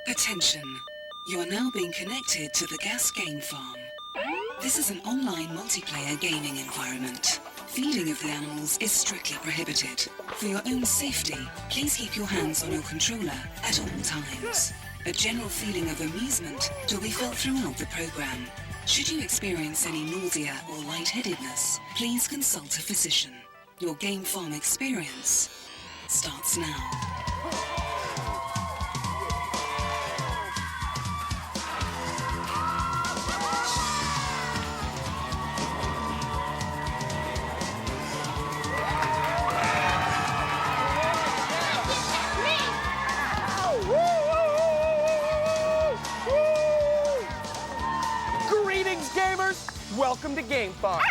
Attention. You are now being connected to the gas game farm. This is an online multiplayer gaming environment. Feeding of the animals is strictly prohibited. For your own safety, please keep your hands on your controller at all times. A general feeling of amusement will be felt throughout the program. Should you experience any nausea or lightheadedness, please consult a physician. Your game farm experience starts now. Welcome to Game Farm,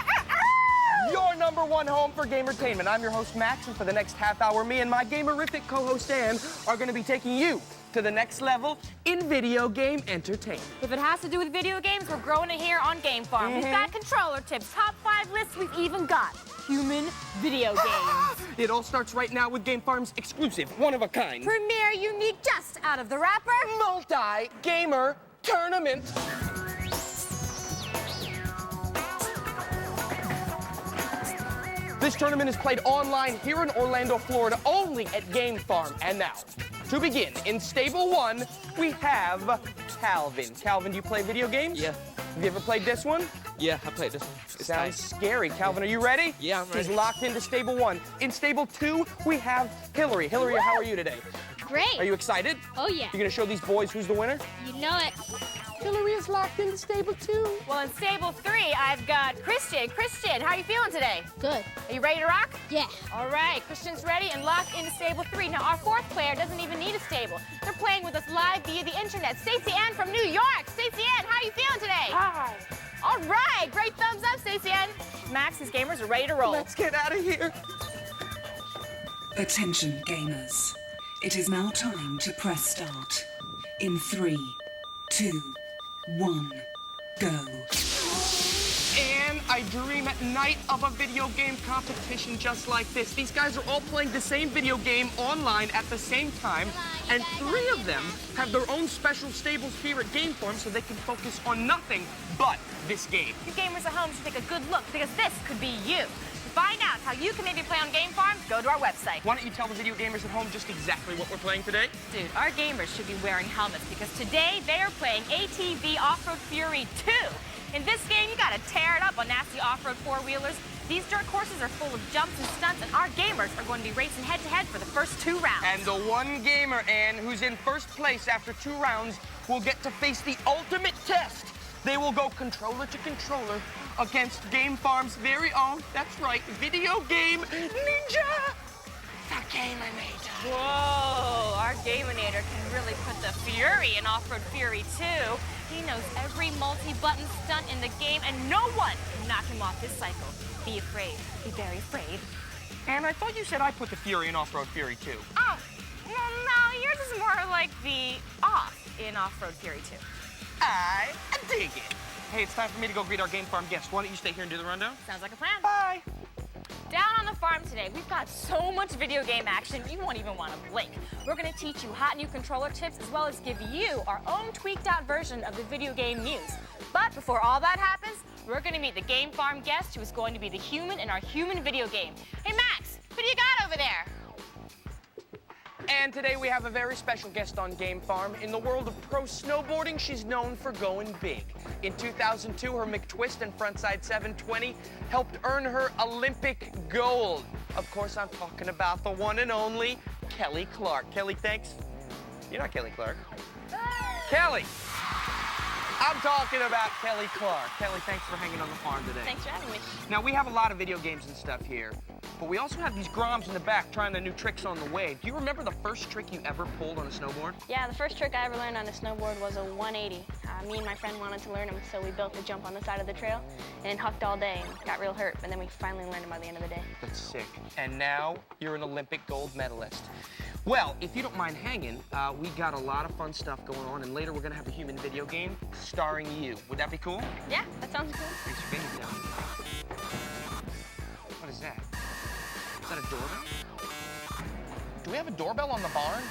your #1 home for Gamertainment. I'm your host, Max, and for the next half hour, me and my gamerific co-host, Ann, are going to be taking you to the next level in video game entertainment. If it has to do with video games, we're growing it here on Game Farm. We've got controller tips, top 5 lists, we've even got human video games. It all starts right now with Game Farm's exclusive, one-of-a-kind, premier, unique, just out of the wrapper, multi-gamer tournament. This tournament is played online here in Orlando, Florida, only at Game Farm. And now, to begin, in Stable 1, we have Calvin. Calvin, do you play video games? Yeah. Have you ever played this one? Yeah, I played this one. Sounds scary. Calvin, are you ready? Yeah, I'm ready. He's locked into Stable 1. In Stable 2, we have Hillary. Hillary, how are you today? Great. Are you excited? Oh, yeah. You're gonna show these boys who's the winner? You know it. Hillary is locked into Stable 2. Well, in Stable 3, I've got Christian. Christian, how are you feeling today? Good. Are you ready to rock? Yeah. All right, Christian's ready and locked into Stable 3. Now, our 4th player doesn't even need a stable. They're playing with us live via the internet. Stacey Ann from New York. Stacey Ann, how are you feeling today? Hi. All right, great thumbs up, Stacey Ann. Max, these gamers are ready to roll. Let's get out of here. Attention, gamers. It is now time to press start. In 3, 2, 1, go. And I dream at night of a video game competition just like this. These guys are all playing the same video game online at the same time, and 3 of them have their own special stables here at Game Farm so they can focus on nothing but this game. You gamers at home should take a good look because this could be you. To find out how you can maybe play on Game Farm, go to our website. Why don't you tell the video gamers at home just exactly what we're playing today? Dude, our gamers should be wearing helmets because today they are playing ATV Off-Road Fury 2. In this game, you gotta tear it up on nasty off-road four-wheelers. These dirt courses are full of jumps and stunts, and our gamers are going to be racing head-to-head for the first 2 rounds. And the one gamer, Ann, who's in first place after 2 rounds will get to face the ultimate test. They will go controller to controller against Game Farm's very own, that's right, video game ninja, the Gamertainment. Whoa, our Gamertainment can really put the fury in Off-Road Fury 2. He knows every multi-button stunt in the game, and no one can knock him off his cycle. Be afraid. Be very afraid. And I thought you said I put the fury in Off-Road Fury 2. Oh, well, no, yours is more like the off in Off-Road Fury 2. I dig it. Hey, it's time for me to go greet our Game Farm guests. Why don't you stay here and do the rundown? Sounds like a plan. Bye. Down on the farm today, we've got so much video game action, you won't even want to blink. We're going to teach you hot new controller tips as well as give you our own tweaked out version of the video game news. But before all that happens, we're going to meet the Game Farm guest who is going to be the human in our human video game. Hey, Max, who do you got over there? And today we have a very special guest on Game Farm. In the world of pro snowboarding, she's known for going big. In 2002, her McTwist and frontside 720 helped earn her Olympic gold. Of course, I'm talking about the one and only Kelly Clark. Kelly, thanks. You're not Kelly Clark. Kelly! I'm talking about Kelly Clark. Kelly, thanks for hanging on the farm today. Thanks for having me. Now, we have a lot of video games and stuff here, but we also have these Groms in the back trying the new tricks on the wave. Do you remember the first trick you ever pulled on a snowboard? Yeah, the first trick I ever learned on a snowboard was a 180. Me and my friend wanted to learn them, so we built a jump on the side of the trail and hucked all day and got real hurt, but then we finally learned them by the end of the day. That's sick. And now you're an Olympic gold medalist. Well, if you don't mind hanging, we got a lot of fun stuff going on, and later we're gonna have a human video game starring you. Would that be cool? Yeah, that sounds cool. Thanks for being here. What is that? Is that a doorbell? Do we have a doorbell on the barn?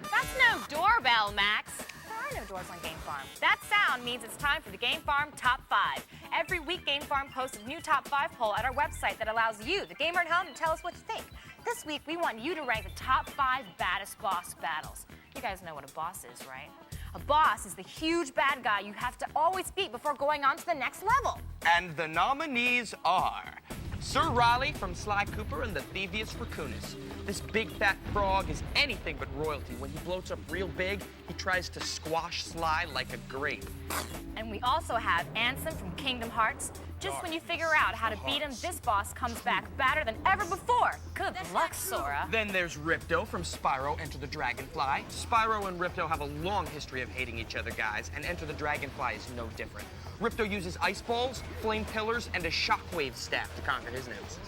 That's That's no doorbell, Max. There are no doors on Game Farm. That sound means it's time for the Game Farm Top 5. Every week, Game Farm posts a new Top 5 poll at our website that allows you, the gamer at home, to tell us what you think. This week, we want you to rank the top 5 baddest boss battles. You guys know what a boss is, right? A boss is the huge bad guy you have to always beat before going on to the next level. And the nominees are Sir Raleigh from Sly Cooper and the Thievius Raccoonus. This big fat frog is anything but royalty. When he bloats up real big, he tries to squash Sly like a grape. And we also have Ansem from Kingdom Hearts. Just when you figure out how to beat him, this boss comes back badder than ever before. Good luck, Sora. Then there's Ripto from Spyro Enter the Dragonfly. Spyro and Ripto have a long history of hating each other, guys, and Enter the Dragonfly is no different. Ripto uses ice balls, flame pillars, and a shockwave staff to conquer his nemesis.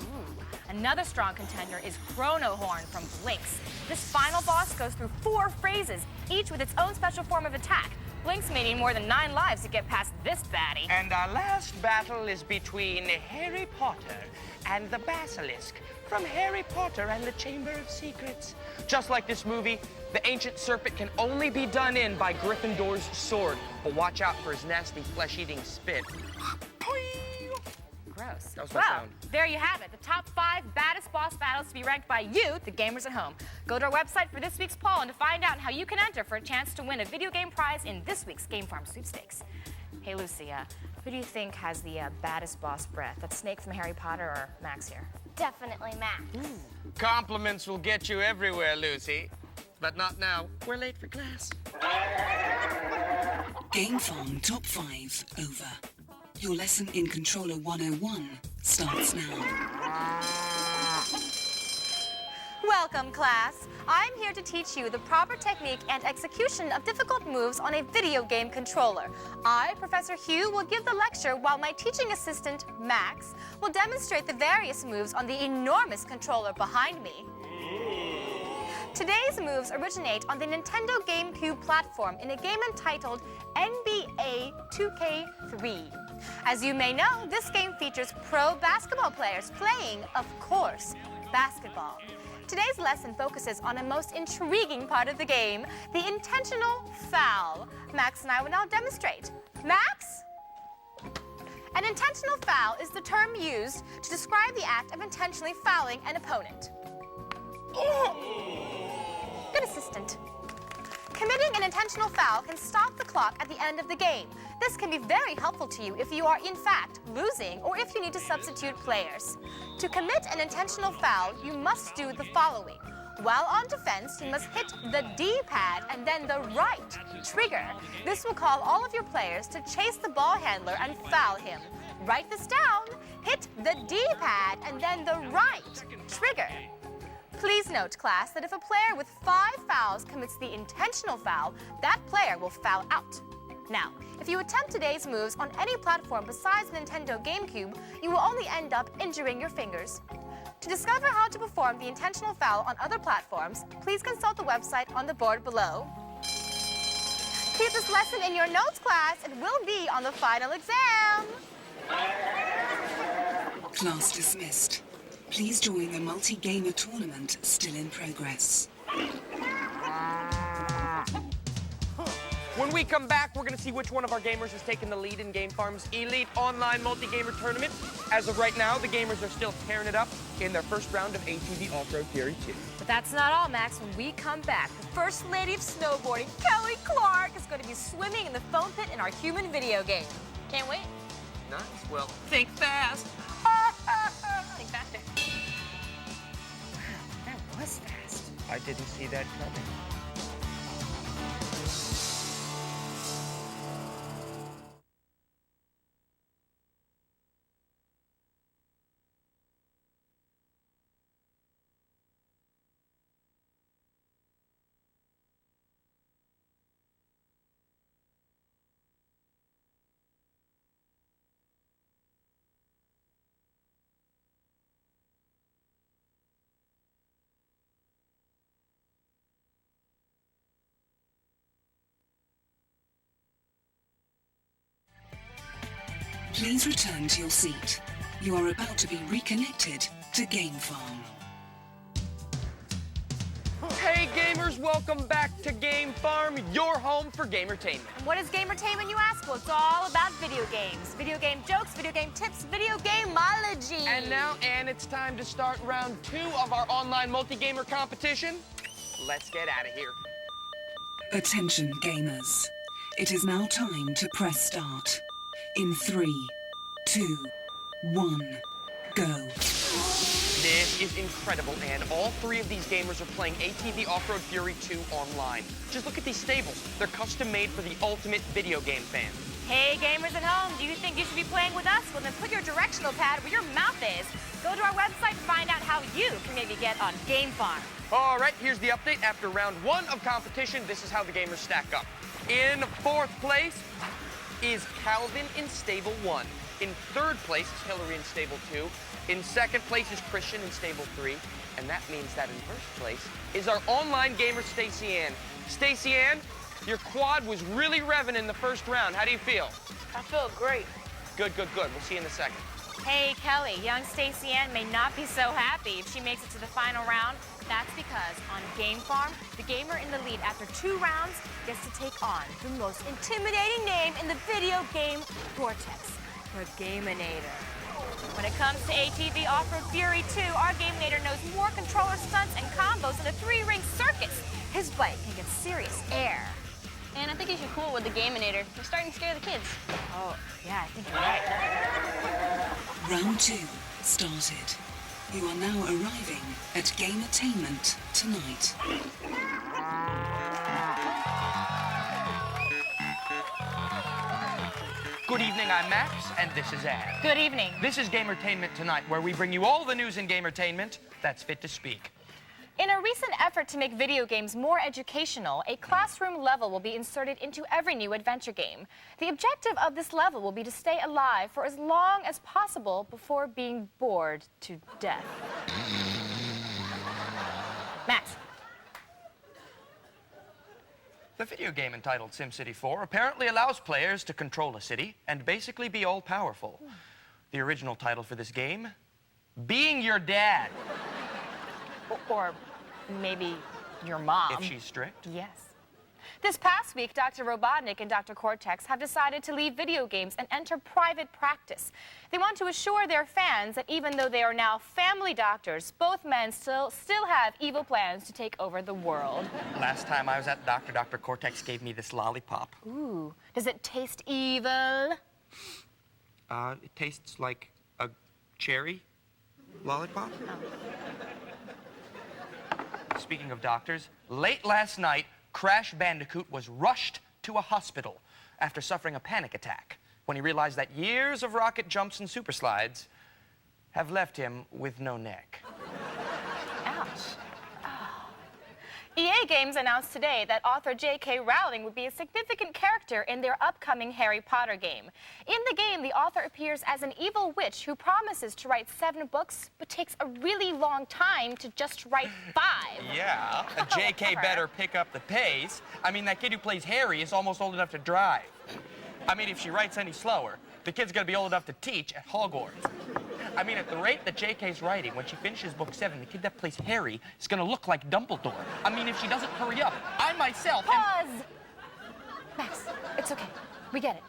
Another strong contender is Chrono Horn from Blinks. This final boss goes through 4 phases, each with its own special form of attack. Blinks may need more than 9 lives to get past this baddie. And our last battle is between Harry Potter and the Basilisk from Harry Potter and the Chamber of Secrets. Just like this movie, the ancient serpent can only be done in by Gryffindor's sword, but watch out for his nasty flesh-eating spit. Gross. That was my well, sound. there you have it. The top 5 baddest boss battles to be ranked by you, the gamers at home. Go to our website for this week's poll and to find out how you can enter for a chance to win a video game prize in this week's Game Farm sweepstakes. Hey, Lucy, who do you think has the baddest boss breath? That Snake from Harry Potter or Max here? Definitely Max. Compliments will get you everywhere, Lucy. But not now. We're late for class. Game Farm Top 5 over. Your lesson in Controller 101 starts now. Welcome, class. I'm here to teach you the proper technique and execution of difficult moves on a video game controller. I, Professor Hugh, will give the lecture while my teaching assistant, Max, will demonstrate the various moves on the enormous controller behind me. Today's moves originate on the Nintendo GameCube platform in a game entitled NBA 2K3. As you may know, this game features pro basketball players playing, of course, basketball. Today's lesson focuses on a most intriguing part of the game, the intentional foul. Max and I will now demonstrate. Max? An intentional foul is the term used to describe the act of intentionally fouling an opponent. Good assistant. Committing an intentional foul can stop the clock at the end of the game. This can be very helpful to you if you are, in fact, losing or if you need to substitute players. To commit an intentional foul, you must do the following. While on defense, you must hit the D-pad and then the right trigger. This will call all of your players to chase the ball handler and foul him. Write this down. Hit the D-pad and then the right trigger. Please note, class, that if a player with 5 fouls commits the intentional foul, that player will foul out. Now, if you attempt today's moves on any platform besides the Nintendo GameCube, you will only end up injuring your fingers. To discover how to perform the intentional foul on other platforms, please consult the website on the board below. Keep this lesson in your notes, class. It will be on the final exam. Class dismissed. Please join the multi-gamer tournament still in progress. When we come back, we're going to see which one of our gamers has taken the lead in Game Farm's Elite Online Multi-Gamer Tournament. As of right now, the gamers are still tearing it up in their first round of ATV Off-Road Fury 2. But that's not all, Max. When we come back, the First Lady of Snowboarding, Kelly Clark, is going to be swimming in the foam pit in our human video game. Can't wait. Nice. Well, think fast. Think faster. Wow, that was fast. I didn't see that coming. Please return to your seat. You are about to be reconnected to Game Farm. Hey gamers, welcome back to Game Farm, your home for Gamertainment. And what is Gamertainment, you ask? Well, it's all about video games. Video game jokes, video game tips, video gameology. And now, Ann, it's time to start round 2 of our online multi-gamer competition. Let's get out of here. Attention, gamers. It is now time to press start. In 3, 2, 1, go. This is incredible, Ann. All 3 of these gamers are playing ATV Off-Road Fury 2 online. Just look at these stables. They're custom made for the ultimate video game fan. Hey, gamers at home, do you think you should be playing with us? Well, then put your directional pad where your mouth is. Go to our website to find out how you can maybe get on Game Farm. All right, here's the update. After round 1 of competition, this is how the gamers stack up. In 4th place is Calvin in Stable 1. In 3rd place is Hillary in Stable 2. In 2nd place is Christian in Stable 3. And that means that in 1st place is our online gamer, Stacey Ann. Stacey Ann, your quad was really revving in the 1st round. How do you feel? I feel great. Good, good, good. We'll see you in a second. Hey, Kelly, young Stacey Ann may not be so happy if she makes it to the final round. That's because on Game Farm, the gamer in the lead after 2 rounds gets to take on the most intimidating name in the video game vortex, the Gaminator. When it comes to ATV Off-Road Fury 2, our Gaminator knows more controller stunts and combos than a 3-ring circus. His bike can get serious air. And I think you should cool it with the Gaminator. You're starting to scare the kids. Oh, yeah, I think you're right. Round 2 started. You are now arriving at Gamertainment tonight. Good evening, I'm Max, and this is Ann. Good evening. This is Gamertainment Tonight, where we bring you all the news in Gamertainment that's fit to speak. In a recent effort to make video games more educational, a classroom level will be inserted into every new adventure game. The objective of this level will be to stay alive for as long as possible before being bored to death. Max. The video game entitled SimCity 4 apparently allows players to control a city and basically be all-powerful. The original title for this game, Being Your Dad. Or maybe your mom. If she's strict. Yes. This past week, Dr. Robotnik and Dr. Cortex have decided to leave video games and enter private practice. They want to assure their fans that even though they are now family doctors, both men still have evil plans to take over the world. Last time I was at the doctor, Dr. Cortex gave me this lollipop. Ooh, does it taste evil? It tastes like a cherry lollipop. Speaking of doctors, late last night, Crash Bandicoot was rushed to a hospital after suffering a panic attack when he realized that years of rocket jumps and super slides have left him with no neck. Ouch. EA Games announced today that author J.K. Rowling would be a significant character in their upcoming Harry Potter game. In the game, the author appears as an evil witch who promises to write 7 books, but takes a really long time to just write 5. Yeah, J.K. better pick up the pace. I mean, that kid who plays Harry is almost old enough to drive. I mean, if she writes any slower, the kid's gonna be old enough to teach at Hogwarts. I mean, at the rate that J.K.'s writing, when she finishes book 7, the kid that plays Harry is gonna look like Dumbledore. I mean, if she doesn't hurry up, I myself Pause! Max, it's okay. We get it.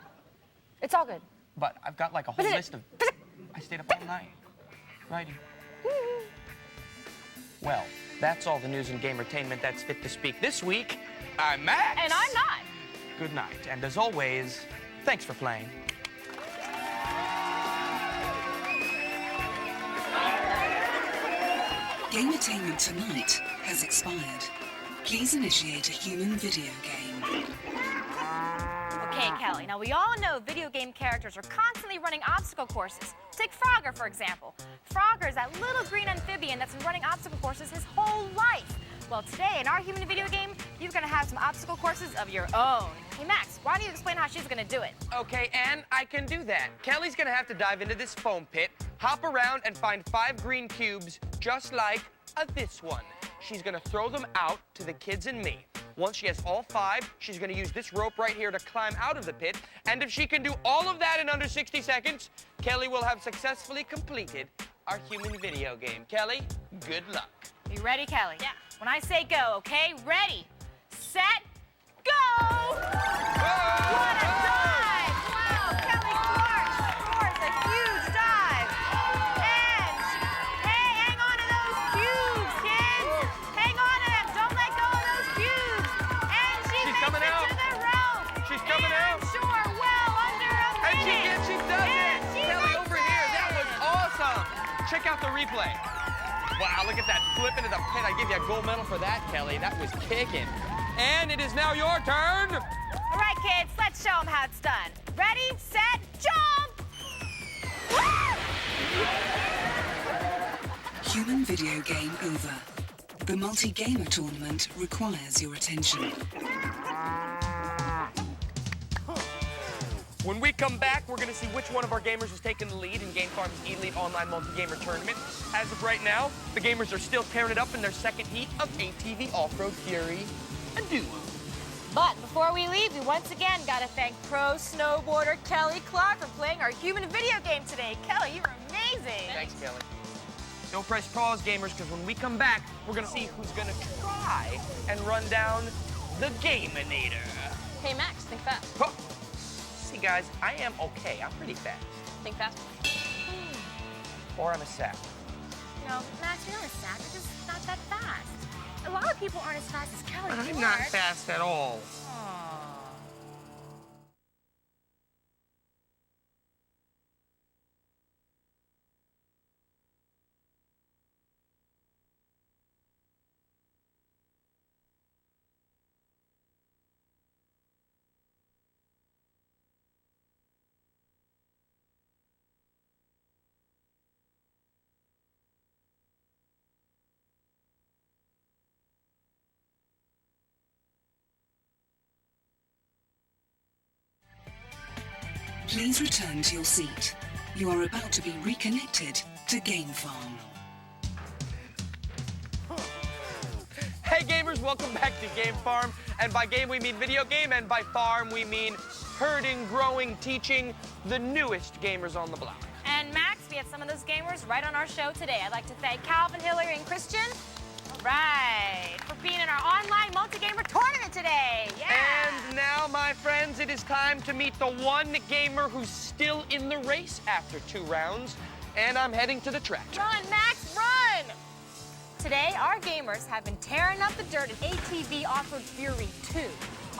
It's all good. But I've got like a whole list of... I stayed up all night writing. Well, that's all the news in Gamertainment that's fit to speak this week. I'm Max. And I'm not. Good night. And as always, thanks for playing. Gamertainment Tonight has expired. Please initiate a human video game. Okay, Kelly, now we all know video game characters are constantly running obstacle courses. Take Frogger, for example. Frogger is that little green amphibian that's been running obstacle courses his whole life. Well, today, in our human video game, you're gonna have some obstacle courses of your own. Hey, Max, why don't you explain how she's gonna do it? Okay, Ann, I can do that. Kelly's gonna have to dive into this foam pit, hop around, and find 5 green cubes, just like this one. She's gonna throw them out to the kids and me. Once she has all 5, she's gonna use this rope right here to climb out of the pit, and if she can do all of that in under 60 seconds, Kelly will have successfully completed our human video game. Kelly, good luck. You ready, Kelly? Yeah. When I say go, okay? Ready, set, go! What a dive! Wow, Kelly Clark scores a huge dive. And, hey, hang on to those cubes, kids. Hang on to them. Don't let go of those cubes. And she's makes coming it out. to the rope. She's coming out. Sure, well under a minute. She does it. And she Kelly makes over here. That it. was awesome. Check out the replay. Wow, look at that flip into the pit. I give you a gold medal for that, Kelly. That was kicking. And it is now your turn. All right, kids, let's show them how it's done. Ready, set, jump! Woo! Human video game over. The multi-gamer tournament requires your attention. When we come back, we're going to see which one of our gamers has taken the lead in Game Farm's Elite Online Multi-Gamer Tournament. As of right now, the gamers are still tearing it up in their second heat of ATV Off-Road Fury and Duo. But before we leave, we once again got to thank pro snowboarder Kelly Clark for playing our human video game today. Kelly, you were amazing. Thanks, Kelly. Don't press pause, gamers, because when we come back, we're going to see who's going to try and run down the Gamernator. Hey, Max, think fast. Huh. See, guys, I am okay. I'm pretty fast. Think fast. Or I'm a sap. No, Max, you're not a sap. You're just not that fast. A lot of people aren't as fast as Kelly. But You I'm not are. fast at all. Aw. Please return to your seat. You are about to be reconnected to Game Farm. Hey gamers, welcome back to Game Farm. And by game we mean video game, and by farm we mean herding, growing, teaching the newest gamers on the block. And Max, we have some of those gamers right on our show today. I'd like to thank Calvin, Hillary, and Christian. All right, for being in our online multi-gamer tournament today. Yeah. And now, my friends, it is time to meet the one gamer who's still in the race after 2 rounds. And I'm heading to the track. Run, Max, run! Today, our gamers have been tearing up the dirt in ATV Off-Road Fury 2.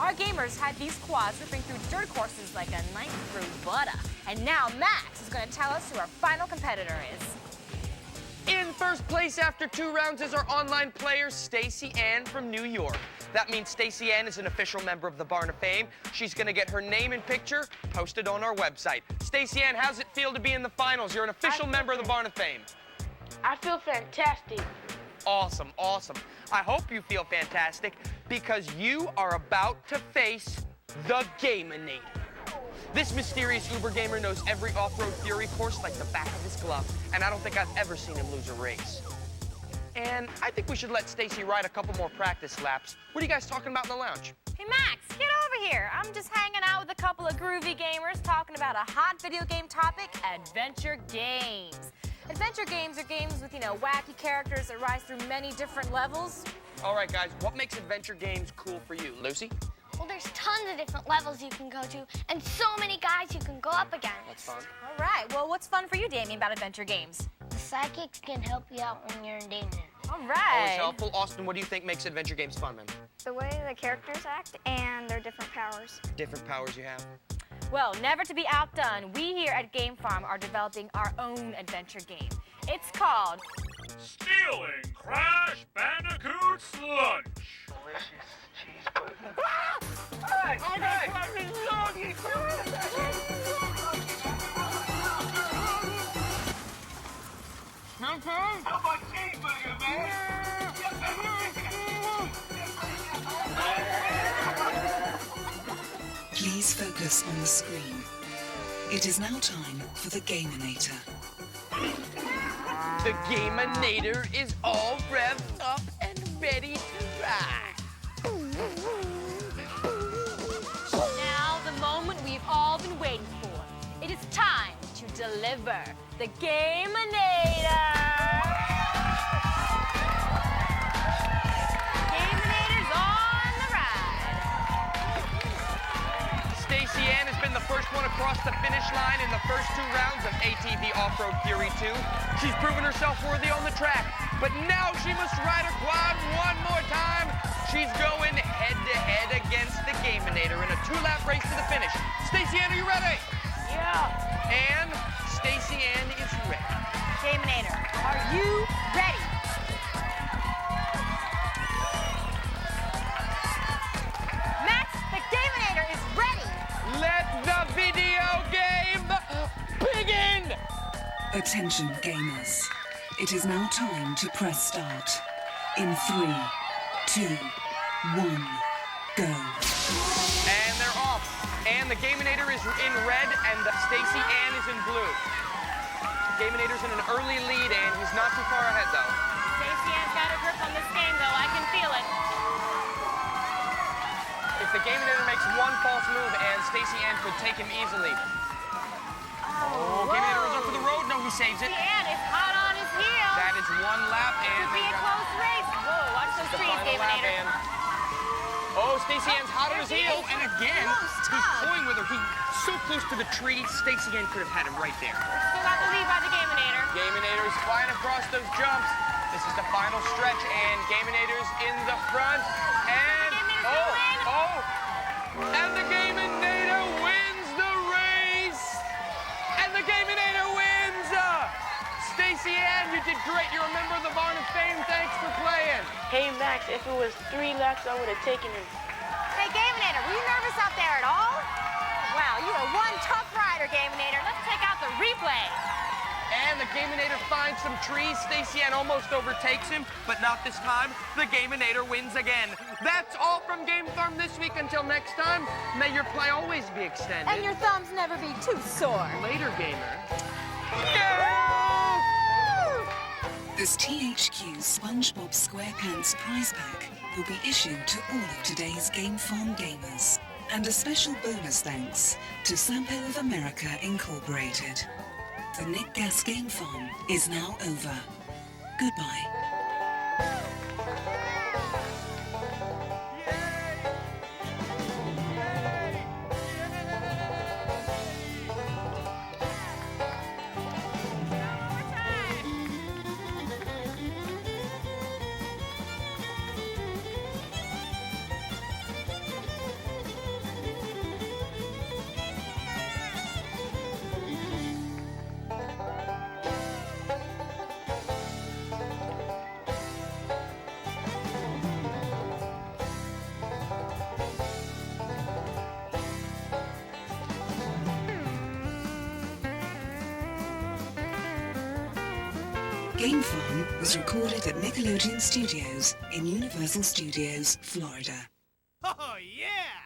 Our gamers had these quads ripping through dirt courses like a knife through butter. And now Max is going to tell us who our final competitor is. In first place after 2 rounds is our online player, Stacy Ann from New York. That means Stacy Ann is an official member of the Barn of Fame. She's going to get her name and picture posted on our website. Stacy Ann, how's it feel to be in the finals? You're an official member of the Barn of Fame. I feel fantastic. Awesome, awesome. I hope you feel fantastic because you are about to face the Gamernator. This mysterious Uber gamer knows every off-road Fury course like the back of his glove, and I don't think I've ever seen him lose a race. And I think we should let Stacy ride a couple more practice laps. What are you guys talking about in the lounge? Hey, Max, get over here. I'm just hanging out with a couple of groovy gamers talking about a hot video game topic, adventure games. Adventure games are games with, wacky characters that rise through many different levels. All right, guys, what makes adventure games cool for you? Lucy? Well, there's tons of different levels you can go to, and so many guys you can go up against. That's fun. All right, well, what's fun for you, Damien, about adventure games? The psychics can help you out when you're in danger. All right. Always helpful. Austin, what do you think makes adventure games fun, man? The way the characters act and their different powers. Different powers you have. Well, never to be outdone, we here at Game Farm are developing our own adventure game. It's called Stealing Crash Bandicoot's Lunch. Delicious cheeseburger. How about cheeseburger, man? Please focus on the screen. It is now time for the Gamernator. The Gamernator is all revved up and ready to ride. now the moment we've all been waiting for. It is time to deliver the Gamernator. the finish line in the first 2 rounds of ATV Off-Road Fury 2. She's proven herself worthy on the track, but now she must ride a quad one more time. She's going head-to-head against the Gamertainment in a 2-lap race to the finish. Stacey Ann, are you ready? Yeah. And Stacey Ann is ready. Gamertainment, are you ready? Max, the Gamertainment is ready. Let the video game begin! Attention gamers. It is now time to press start. In 3, 2, 1, go. And they're off. And the Gamertainment is in red and Stacey Ann is in blue. Gamertainment's in an early lead and he's not too far ahead though. Stacey Ann's got a grip on this game though, I can feel it. If the Gamertainment makes one false move and Stacey Ann could take him easily. Oh, Gamertainment was up for the road. No, he saves it. Stacey Ann is hot on his heel. That is 1 lap and Could be a close race. Whoa, watch those the trees, final lap and Gamertainment. oh, Stacey Ann's hot on his there she heel is. and again Close he's tug. pulling with her. He's so close to the tree. Stacey Ann could have had him right there. Still got the lead by the Gamertainment. Gamertainment is flying across those jumps. This is the final stretch, and Gamertainment's in the front. And and the Gamertainment wins the race. And the Gamertainment wins. Stacey Ann, you did great. You're a member of the Barn of Fame. Thanks for playing. Hey, Max, if it was 3 laps, I would have taken him. Hey, Gamertainment, were you nervous out there at all? Wow, you are one tough rider, Gamertainment. Let's check out the replay. And the Gamertainment finds some trees. Stacey Ann almost overtakes him, but not this time. The Gamertainment wins again. That's all from Game Farm this week. Until next time, may your play always be extended. And your thumbs never be too sore. Later, gamer. This THQ SpongeBob SquarePants prize pack will be issued to all of today's Game Farm gamers. And a special bonus thanks to Sampo of America Incorporated. The Nick Gas Game Farm is now over. Goodbye. Game Farm was recorded at Nickelodeon Studios in Universal Studios, Florida. Oh, yeah!